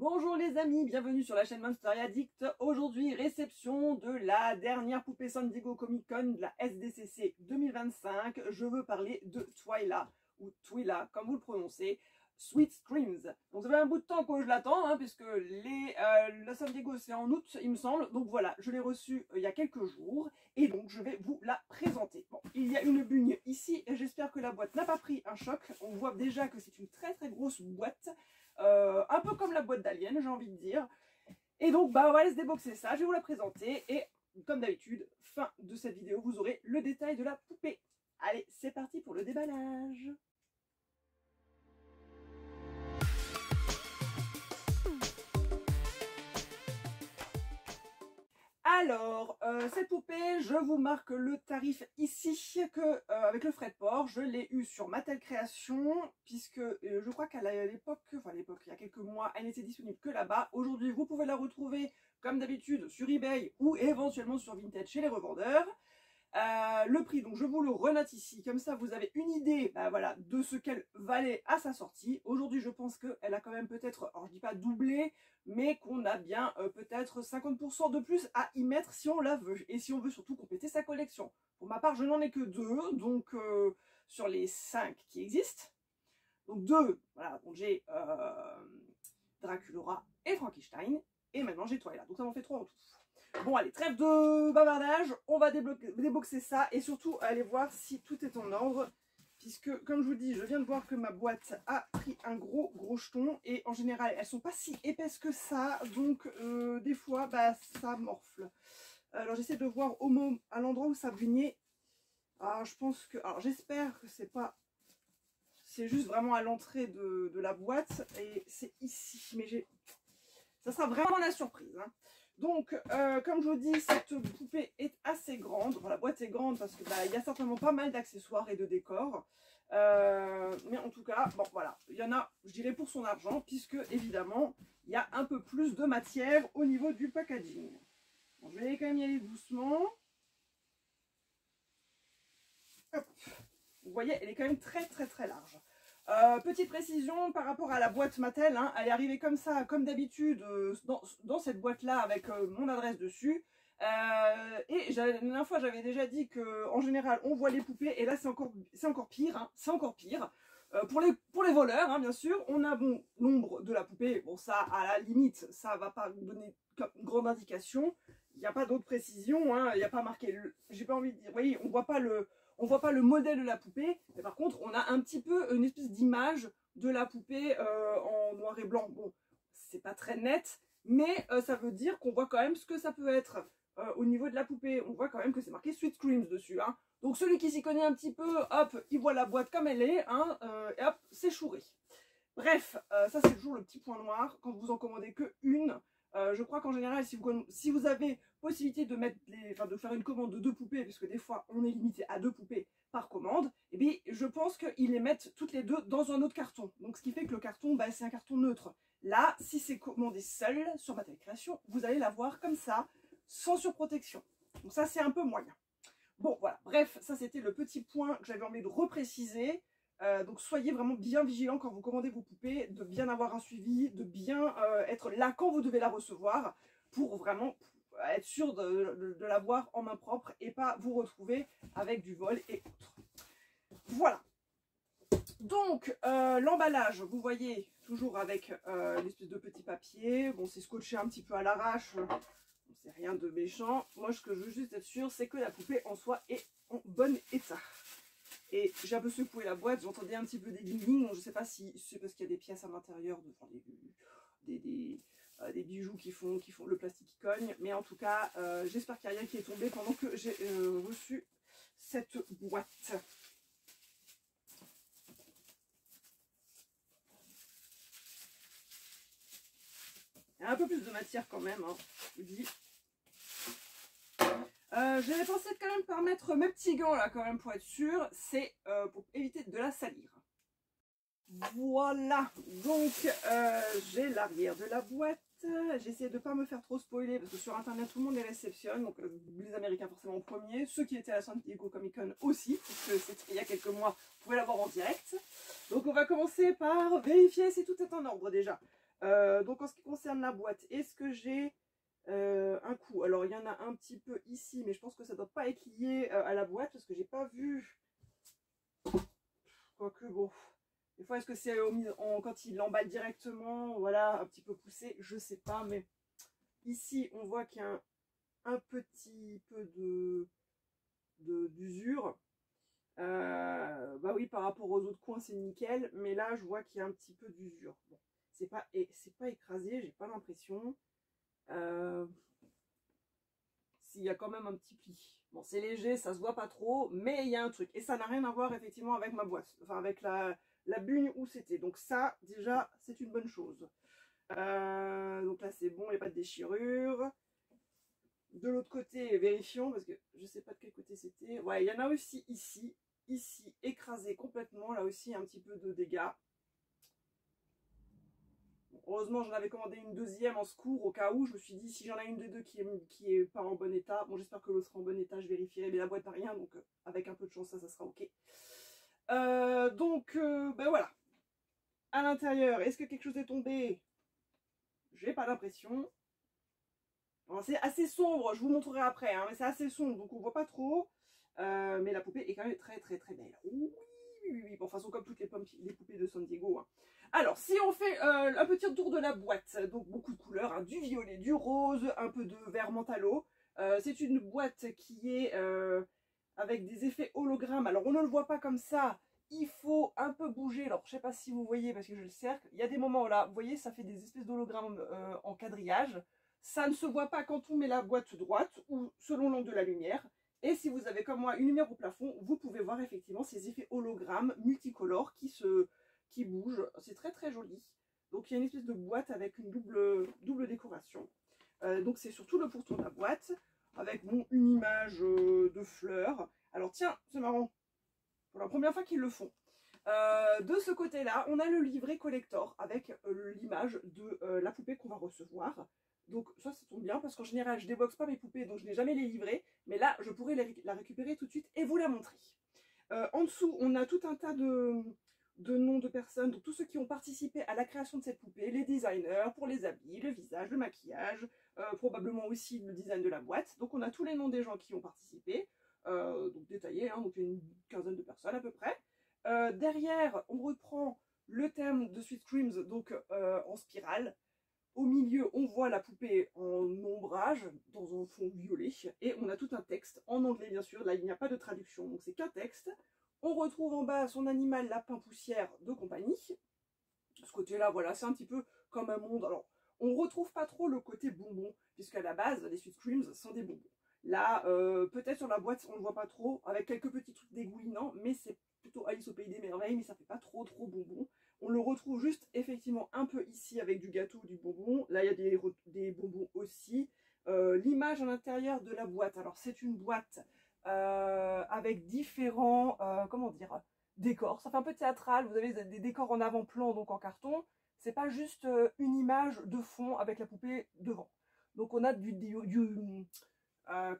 Bonjour les amis, bienvenue sur la chaîne Monster Addict. Aujourd'hui, réception de la dernière poupée San Diego Comic Con de la SDCC 2025. Je veux parler de Twyla, ou Twyla, comme vous le prononcez, Sweet Screams. Donc ça fait un bout de temps que je l'attends, puisque la San Diego c'est en août, il me semble. Donc voilà, je l'ai reçue il y a quelques jours, et donc je vais vous la présenter. Bon, il y a une bugne ici, et j'espère que la boîte n'a pas pris un choc. On voit déjà que c'est une très très grosse boîte. Un peu comme la boîte d'Alien, j'ai envie de dire. Et donc, on va se déboxer ça, je vais vous la présenter. Et comme d'habitude, fin de cette vidéo, vous aurez le détail de la poupée. Allez, c'est parti pour le déballage. Alors, cette poupée, je vous marque le tarif ici, que avec le frais de port, je l'ai eu sur Mattel Création, puisque je crois qu'à l'époque, il y a quelques mois, elle n'était disponible que là-bas. Aujourd'hui, vous pouvez la retrouver, comme d'habitude, sur eBay ou éventuellement sur Vinted chez les revendeurs. Le prix, donc je vous le renote ici, comme ça vous avez une idée de ce qu'elle valait à sa sortie. Aujourd'hui je pense qu'elle a quand même peut-être, alors je dis pas doublé, mais qu'on a bien peut-être 50% de plus à y mettre si on la veut, et si on veut surtout compléter sa collection. Pour ma part je n'en ai que 2, donc sur les 5 qui existent. Donc 2, voilà, donc j'ai Draculaura et Frankenstein, et maintenant j'ai Twyla, donc ça m'en fait 3 en tout. Bon allez, trêve de bavardage, on va déboxer ça et surtout aller voir si tout est en ordre. Puisque comme je vous dis, je viens de voir que ma boîte a pris un gros jeton. Et en général, elles sont pas si épaisses que ça. Donc des fois, ça morfle. Alors j'essaie de voir à l'endroit où ça bugnait. Alors je pense que... Alors j'espère que c'est pas... C'est juste vraiment à l'entrée de la boîte. Et c'est ici. Mais ça sera vraiment la surprise. Donc, comme je vous dis, cette poupée est assez grande. Bon, la boîte est grande parce que il y a certainement pas mal d'accessoires et de décors. Mais en tout cas, bon voilà, il y en a, je dirais, pour son argent, puisque évidemment, il y a un peu plus de matière au niveau du packaging. Bon, je vais quand même y aller doucement. Hop. Vous voyez, elle est quand même très large. Petite précision par rapport à la boîte Mattel, elle est arrivée comme ça, comme d'habitude, dans cette boîte-là avec mon adresse dessus. Et la dernière fois, j'avais déjà dit qu'en général, on voit les poupées, et là, c'est encore pire. C'est encore pire. Pour les voleurs, bien sûr, on a l'ombre de la poupée. Bon, ça, à la limite, ça va pas nous donner une grande indication. Il n'y a pas d'autre précision. Il n'y a pas marqué. J'ai pas envie de dire. Vous voyez, on voit pas le modèle de la poupée, mais par contre on a un petit peu une espèce d'image de la poupée en noir et blanc. Bon, c'est pas très net, mais ça veut dire qu'on voit quand même ce que ça peut être au niveau de la poupée. On voit quand même que c'est marqué Sweet Screams dessus. Donc celui qui s'y connaît un petit peu, hop, il voit la boîte comme elle est, et hop, c'est chouré. Bref, ça c'est toujours le petit point noir quand vous en commandez que une. Je crois qu'en général, si vous avez possibilité de de faire une commande de 2 poupées, parce que des fois on est limité à 2 poupées par commande, et bien je pense qu'ils les mettent toutes les 2 dans un autre carton. Donc ce qui fait que le carton, c'est un carton neutre. Là, si c'est commandé seul sur Mattel Création, vous allez l'avoir comme ça, sans surprotection. Donc ça c'est un peu moyen. Bon voilà, bref, ça c'était le petit point que j'avais envie de repréciser. Donc soyez vraiment bien vigilants quand vous commandez vos poupées, de bien avoir un suivi, de bien être là quand vous devez la recevoir, pour vraiment être sûr de l'avoir en main propre et pas vous retrouver avec du vol et autres. Voilà. Donc l'emballage, vous voyez, toujours avec l'espèce de petit papier. Bon, c'est scotché un petit peu à l'arrache, c'est rien de méchant. Moi, ce que je veux juste être sûr, c'est que la poupée en soi est en bon état. Et j'ai un peu secoué la boîte, j'entendais un petit peu des gling-gling, je ne sais pas si c'est parce qu'il y a des pièces à l'intérieur, des bijoux qui font le plastique qui cogne, mais en tout cas, j'espère qu'il n'y a rien qui est tombé pendant que j'ai reçu cette boîte. Il y a un peu plus de matière quand même, je vous dis. J'avais pensé quand même par mettre mes petits gants là quand même pour être sûr, c'est pour éviter de la salir. Voilà, donc j'ai l'arrière de la boîte. J'essaie de ne pas me faire trop spoiler parce que sur internet tout le monde les réceptionne, donc les Américains forcément en premier, ceux qui étaient à la San Diego Comic Con aussi, puisque c'était il y a quelques mois, vous pouvez l'avoir en direct. Donc on va commencer par vérifier si tout est en ordre déjà. Donc en ce qui concerne la boîte, est-ce que j'ai un coup? Alors il y en a un petit peu ici, mais je pense que ça ne doit pas être lié à la boîte parce que j'ai pas vu. Quoique bon, des fois est-ce que c'est quand il l'emballe directement, voilà, un petit peu poussé, je sais pas, mais ici on voit qu'il y a un petit peu d'usure. Bah oui, par rapport aux autres coins c'est nickel, mais là je vois qu'il y a un petit peu d'usure. Bon, c'est pas écrasé, j'ai pas l'impression. S'il y a quand même un petit pli. Bon, c'est léger, ça se voit pas trop, mais il y a un truc. Et ça n'a rien à voir effectivement avec ma boîte, enfin avec la bugne où c'était. Donc ça, déjà, c'est une bonne chose. Donc là, c'est bon, il n'y a pas de déchirure. De l'autre côté, vérifions, parce que je ne sais pas de quel côté c'était. Ouais, il y en a aussi ici. Ici, écrasé complètement. Là aussi, un petit peu de dégâts. Heureusement, j'en avais commandé une deuxième en secours au cas où. Je me suis dit, si j'en ai une des deux qui est pas en bon état, bon, j'espère que l'autre sera en bon état, je vérifierai, mais la boîte n'a rien, donc avec un peu de chance, ça sera ok. Ben voilà. À l'intérieur, est-ce que quelque chose est tombé? J'ai pas l'impression. C'est assez sombre, je vous montrerai après, hein, mais c'est assez sombre, donc on voit pas trop. Mais la poupée est quand même très très très belle. Oui, oui, oui. Bon, de toute façon, comme toutes les poupées de San Diego. Hein. Alors, si on fait un petit tour de la boîte, donc beaucoup de couleurs, hein, du violet, du rose, un peu de vert mentalo. C'est une boîte qui est avec des effets hologrammes. Alors, on ne le voit pas comme ça. Il faut un peu bouger. Alors, je sais pas si vous voyez, parce que je le cercle. Il y a des moments là, vous voyez, ça fait des espèces d'hologrammes en quadrillage. Ça ne se voit pas quand on met la boîte droite ou selon l'angle de la lumière. Et si vous avez comme moi une lumière au plafond, vous pouvez voir effectivement ces effets hologrammes multicolores qui bougent. C'est très très joli. Donc il y a une espèce de boîte avec une double décoration. Donc c'est surtout le pourtour de la boîte avec bon, une image de fleurs. Alors tiens, c'est marrant. Pour la première fois qu'ils le font. De ce côté-là, on a le livret collector avec l'image de la poupée qu'on va recevoir. Donc ça tombe bien parce qu'en général je déboxe pas mes poupées donc je n'ai jamais les livrées, mais là je pourrais la récupérer tout de suite et vous la montrer. En dessous on a tout un tas de noms de personnes, donc tous ceux qui ont participé à la création de cette poupée, les designers pour les habits, le visage, le maquillage, probablement aussi le design de la boîte. Donc on a tous les noms des gens qui ont participé, donc détaillés, hein, donc une quinzaine de personnes à peu près. Derrière on reprend le thème de Sweet Creams, donc en spirale. Au milieu, on voit la poupée en ombrage, dans un fond violet, et on a tout un texte, en anglais bien sûr, là il n'y a pas de traduction, donc c'est qu'un texte. On retrouve en bas son animal lapin poussière de compagnie. Ce côté-là, voilà, c'est un petit peu comme un monde. Alors, on retrouve pas trop le côté bonbon, puisqu'à la base, les Sweet Creams sont des bonbons. Là, peut-être sur la boîte, on ne le voit pas trop, avec quelques petits trucs dégoulinants, mais c'est plutôt Alice au Pays des Merveilles, mais ça fait pas trop bonbon. On le retrouve juste effectivement un peu ici avec du gâteau, du bonbon. Là, il y a des bonbons aussi. L'image à l'intérieur de la boîte. Alors, c'est une boîte avec différents, comment dire, décors. Ça fait un peu théâtral. Vous avez des décors en avant-plan, donc en carton. C'est pas juste une image de fond avec la poupée devant. Donc, on a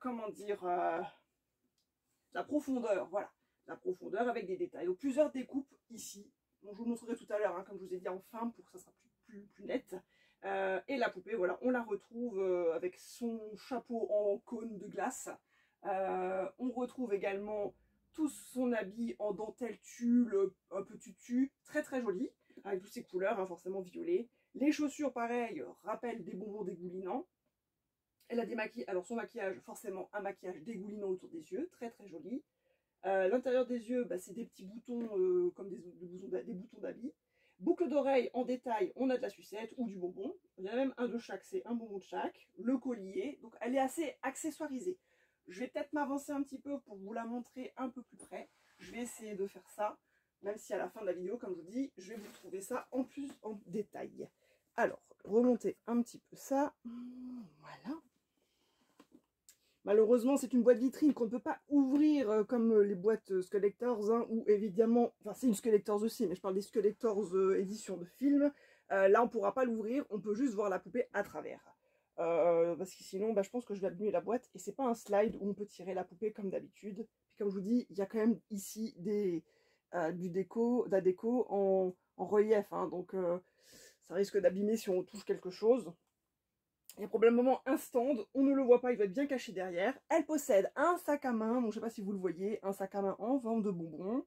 comment dire, la profondeur, voilà. La profondeur avec des détails. Donc, plusieurs découpes ici. Bon, je vous montrerai tout à l'heure, hein, comme je vous ai dit, en fin pour que ça sera plus net. Et la poupée, voilà, on la retrouve avec son chapeau en cône de glace. On retrouve également tout son habit en dentelle tulle, un peu tutu, très très joli, avec toutes ces couleurs, hein, forcément violet. Les chaussures, pareil, rappellent des bonbons dégoulinants. Elle a alors son maquillage, forcément un maquillage dégoulinant autour des yeux, très très joli. L'intérieur des yeux, bah, c'est des petits boutons comme des boutons d'habits. Boucle d'oreille en détail, on a de la sucette ou du bonbon. Il y en a même un de chaque, c'est un bonbon de chaque. Le collier, donc elle est assez accessoirisée. Je vais peut-être m'avancer un petit peu pour vous la montrer un peu plus près. Je vais essayer de faire ça, même si à la fin de la vidéo, comme je vous dis, je vais vous trouver ça en plus en détail. Alors, remontez un petit peu ça. Voilà. Malheureusement, c'est une boîte vitrine qu'on ne peut pas ouvrir comme les boîtes Skelectors, hein, ou évidemment, enfin c'est une Skelectors aussi, mais je parle des Skelectors édition de film. Là, on ne pourra pas l'ouvrir, on peut juste voir la poupée à travers. Parce que sinon, bah, je pense que je vais abîmer la boîte, et c'est pas un slide où on peut tirer la poupée comme d'habitude. Puis comme je vous dis, il y a quand même ici de la déco en relief, hein, donc ça risque d'abîmer si on touche quelque chose. Il y a probablement un stand, on ne le voit pas, il va être bien caché derrière. Elle possède un sac à main, donc je ne sais pas si vous le voyez, un sac à main en forme de bonbon,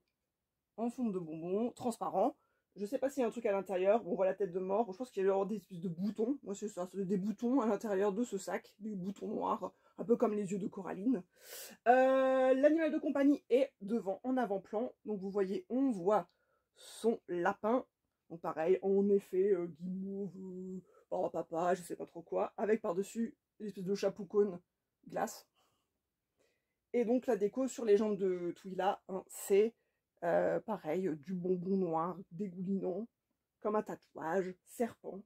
transparent. Je ne sais pas s'il y a un truc à l'intérieur. Bon, on voit la tête de mort. Je pense qu'il y a des espèces de boutons. Moi, c'est ça, c'est des boutons à l'intérieur de ce sac, des boutons noirs, un peu comme les yeux de Coraline. L'animal de compagnie est devant, en avant-plan. Donc, vous voyez, on voit son lapin. Donc, pareil, en effet, guimauve, papa, je sais pas trop quoi, avec par-dessus une espèce de chapeau cône glace. Et donc, la déco sur les jambes de Twila, hein, c'est pareil, du bonbon noir, dégoulinant, comme un tatouage, serpent.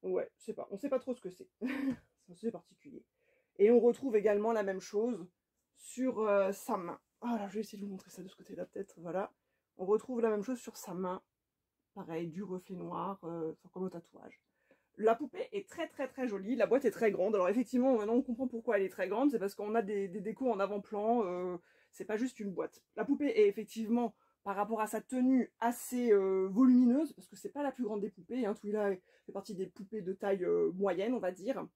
Ouais, je sais pas, on sait pas trop ce que c'est. C'est assez particulier. Et on retrouve également la même chose sur sa main. Alors, je vais essayer de vous montrer ça de ce côté-là, peut-être. Voilà. On retrouve la même chose sur sa main. Pareil, du reflet noir, comme au tatouage. La poupée est très très très jolie, la boîte est très grande. Alors effectivement, maintenant on comprend pourquoi elle est très grande, c'est parce qu'on a des décos en avant-plan, c'est pas juste une boîte. La poupée est effectivement, par rapport à sa tenue, assez volumineuse, parce que c'est pas la plus grande des poupées, hein. Twila fait partie des poupées de taille moyenne, on va dire.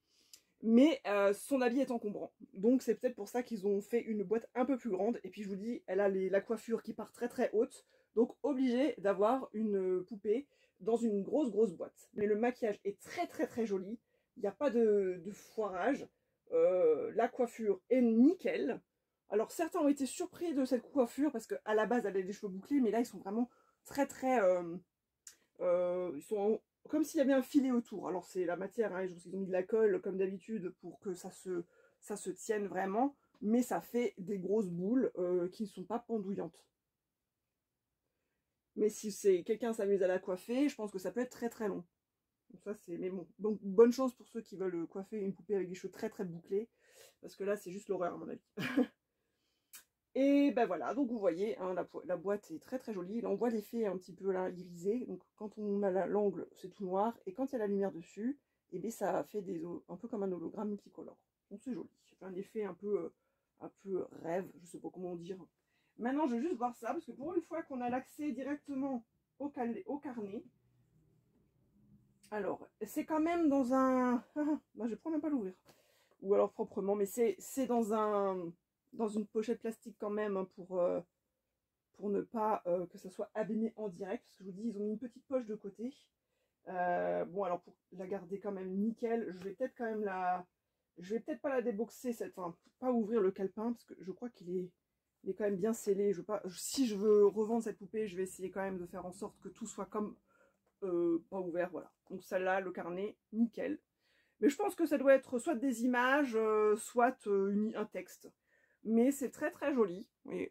Mais son habit est encombrant. Donc c'est peut-être pour ça qu'ils ont fait une boîte un peu plus grande. Et puis je vous dis, elle a la coiffure qui part très très haute. Donc obligé d'avoir une poupée dans une grosse boîte. Mais le maquillage est très très très joli. Il n'y a pas de foirage. La coiffure est nickel. Alors certains ont été surpris de cette coiffure parce qu'à la base elle avait des cheveux bouclés. Mais là ils sont vraiment très très... ils sont comme s'il y avait un filet autour. Alors c'est la matière, hein, je pense qu'ils ont mis de la colle comme d'habitude pour que ça se tienne vraiment. Mais ça fait des grosses boules qui ne sont pas pendouillantes. Mais si c'est quelqu'un s'amuse à la coiffer, je pense que ça peut être très très long. Donc ça c'est, mais bon, donc bonne chance pour ceux qui veulent coiffer une poupée avec des cheveux très très bouclés, parce que là c'est juste l'horreur à mon avis. Et ben voilà, donc vous voyez, hein, la boîte est très très jolie. Là on voit l'effet un petit peu là irisé. Donc quand on a l'angle, c'est tout noir, et quand il y a la lumière dessus, et bien ça fait un peu comme un hologramme multicolore. Donc c'est joli, c'est un effet un peu rêve, je sais pas comment dire. Maintenant, je vais juste voir ça, parce que pour une fois qu'on a l'accès directement au carnet, alors, c'est quand même dans un... bah, je ne pourrais même pas l'ouvrir. Ou alors proprement, mais c'est dans une pochette plastique quand même, hein, pour ne pas que ça soit abîmé en direct. Parce que je vous dis, ils ont mis une petite poche de côté. Bon, alors pour la garder quand même nickel, je vais peut-être quand même je vais peut-être pas la déboxer, enfin, pas ouvrir le calepin, parce que je crois qu'il est quand même bien scellé. Si je veux revendre cette poupée, je vais essayer quand même de faire en sorte que tout soit comme pas ouvert, voilà. Donc celle-là, le carnet, nickel. Mais je pense que ça doit être soit des images, soit un texte. Mais c'est très très joli. Oui.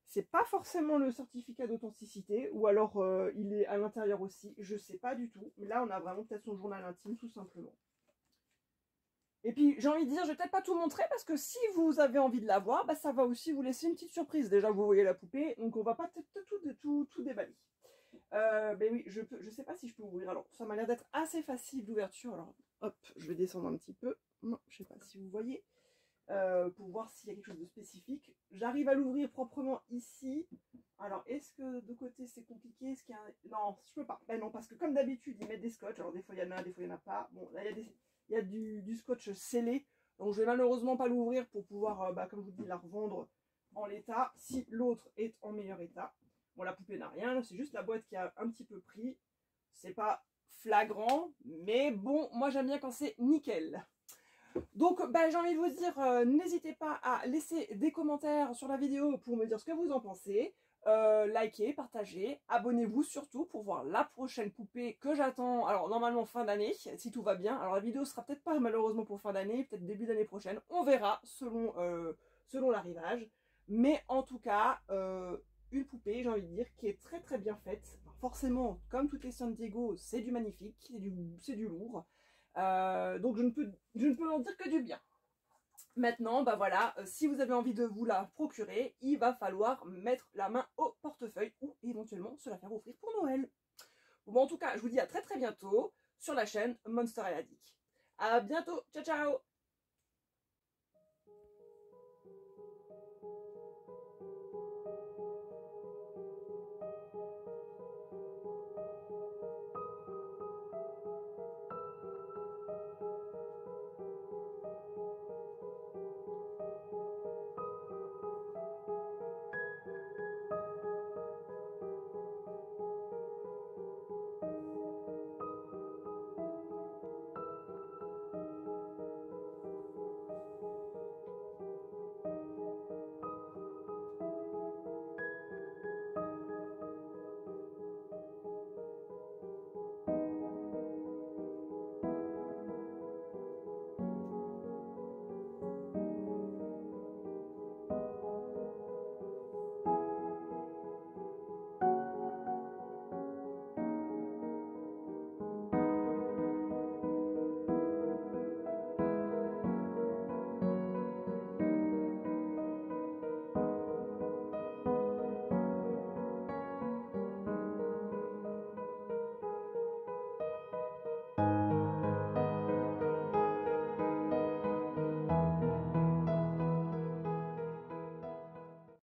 C'est pas forcément le certificat d'authenticité, ou alors il est à l'intérieur aussi, je sais pas du tout. Mais là, on a vraiment peut-être son journal intime, tout simplement. Et puis, j'ai envie de dire, je vais peut-être pas tout montrer, parce que si vous avez envie de la voir, bah, ça va aussi vous laisser une petite surprise. Déjà, vous voyez la poupée, donc on va pas tout déballer. Ben oui, je sais pas si je peux ouvrir. Alors, ça m'a l'air d'être assez facile d'ouverture. Alors, hop, je vais descendre un petit peu. Non, je sais pas si vous voyez. Pour voir s'il y a quelque chose de spécifique. J'arrive à l'ouvrir proprement ici. Alors, est-ce que de côté c'est compliqué? Est-ce qu'il y a un... Non, je peux pas. Ben non, parce que comme d'habitude, ils mettent des scotch. Alors, des fois il y en a, des fois il n'y en a pas. Bon, là, il y a du scotch scellé. Donc, je vais malheureusement pas l'ouvrir pour pouvoir, comme je vous dis, la revendre en l'état. Si l'autre est en meilleur état. Bon, la poupée n'a rien. C'est juste la boîte qui a un petit peu pris. C'est pas flagrant. Mais bon, moi, j'aime bien quand c'est nickel. Donc j'ai envie de vous dire, n'hésitez pas à laisser des commentaires sur la vidéo pour me dire ce que vous en pensez. Likez, partagez, abonnez-vous surtout pour voir la prochaine poupée que j'attends. Alors normalement fin d'année, si tout va bien. Alors la vidéo sera peut-être pas malheureusement pour fin d'année, peut-être début d'année prochaine. On verra selon l'arrivage. Mais en tout cas, une poupée, j'ai envie de dire, qui est très très bien faite. Alors, forcément, comme toutes les San Diego, c'est du magnifique, c'est du lourd. Donc je ne peux en dire que du bien. Maintenant, bah voilà, si vous avez envie de vous la procurer, il va falloir mettre la main au portefeuille ou éventuellement se la faire offrir pour Noël. Bon, en tout cas, je vous dis à très très bientôt sur la chaîne Monster et Addict. À bientôt, ciao ciao.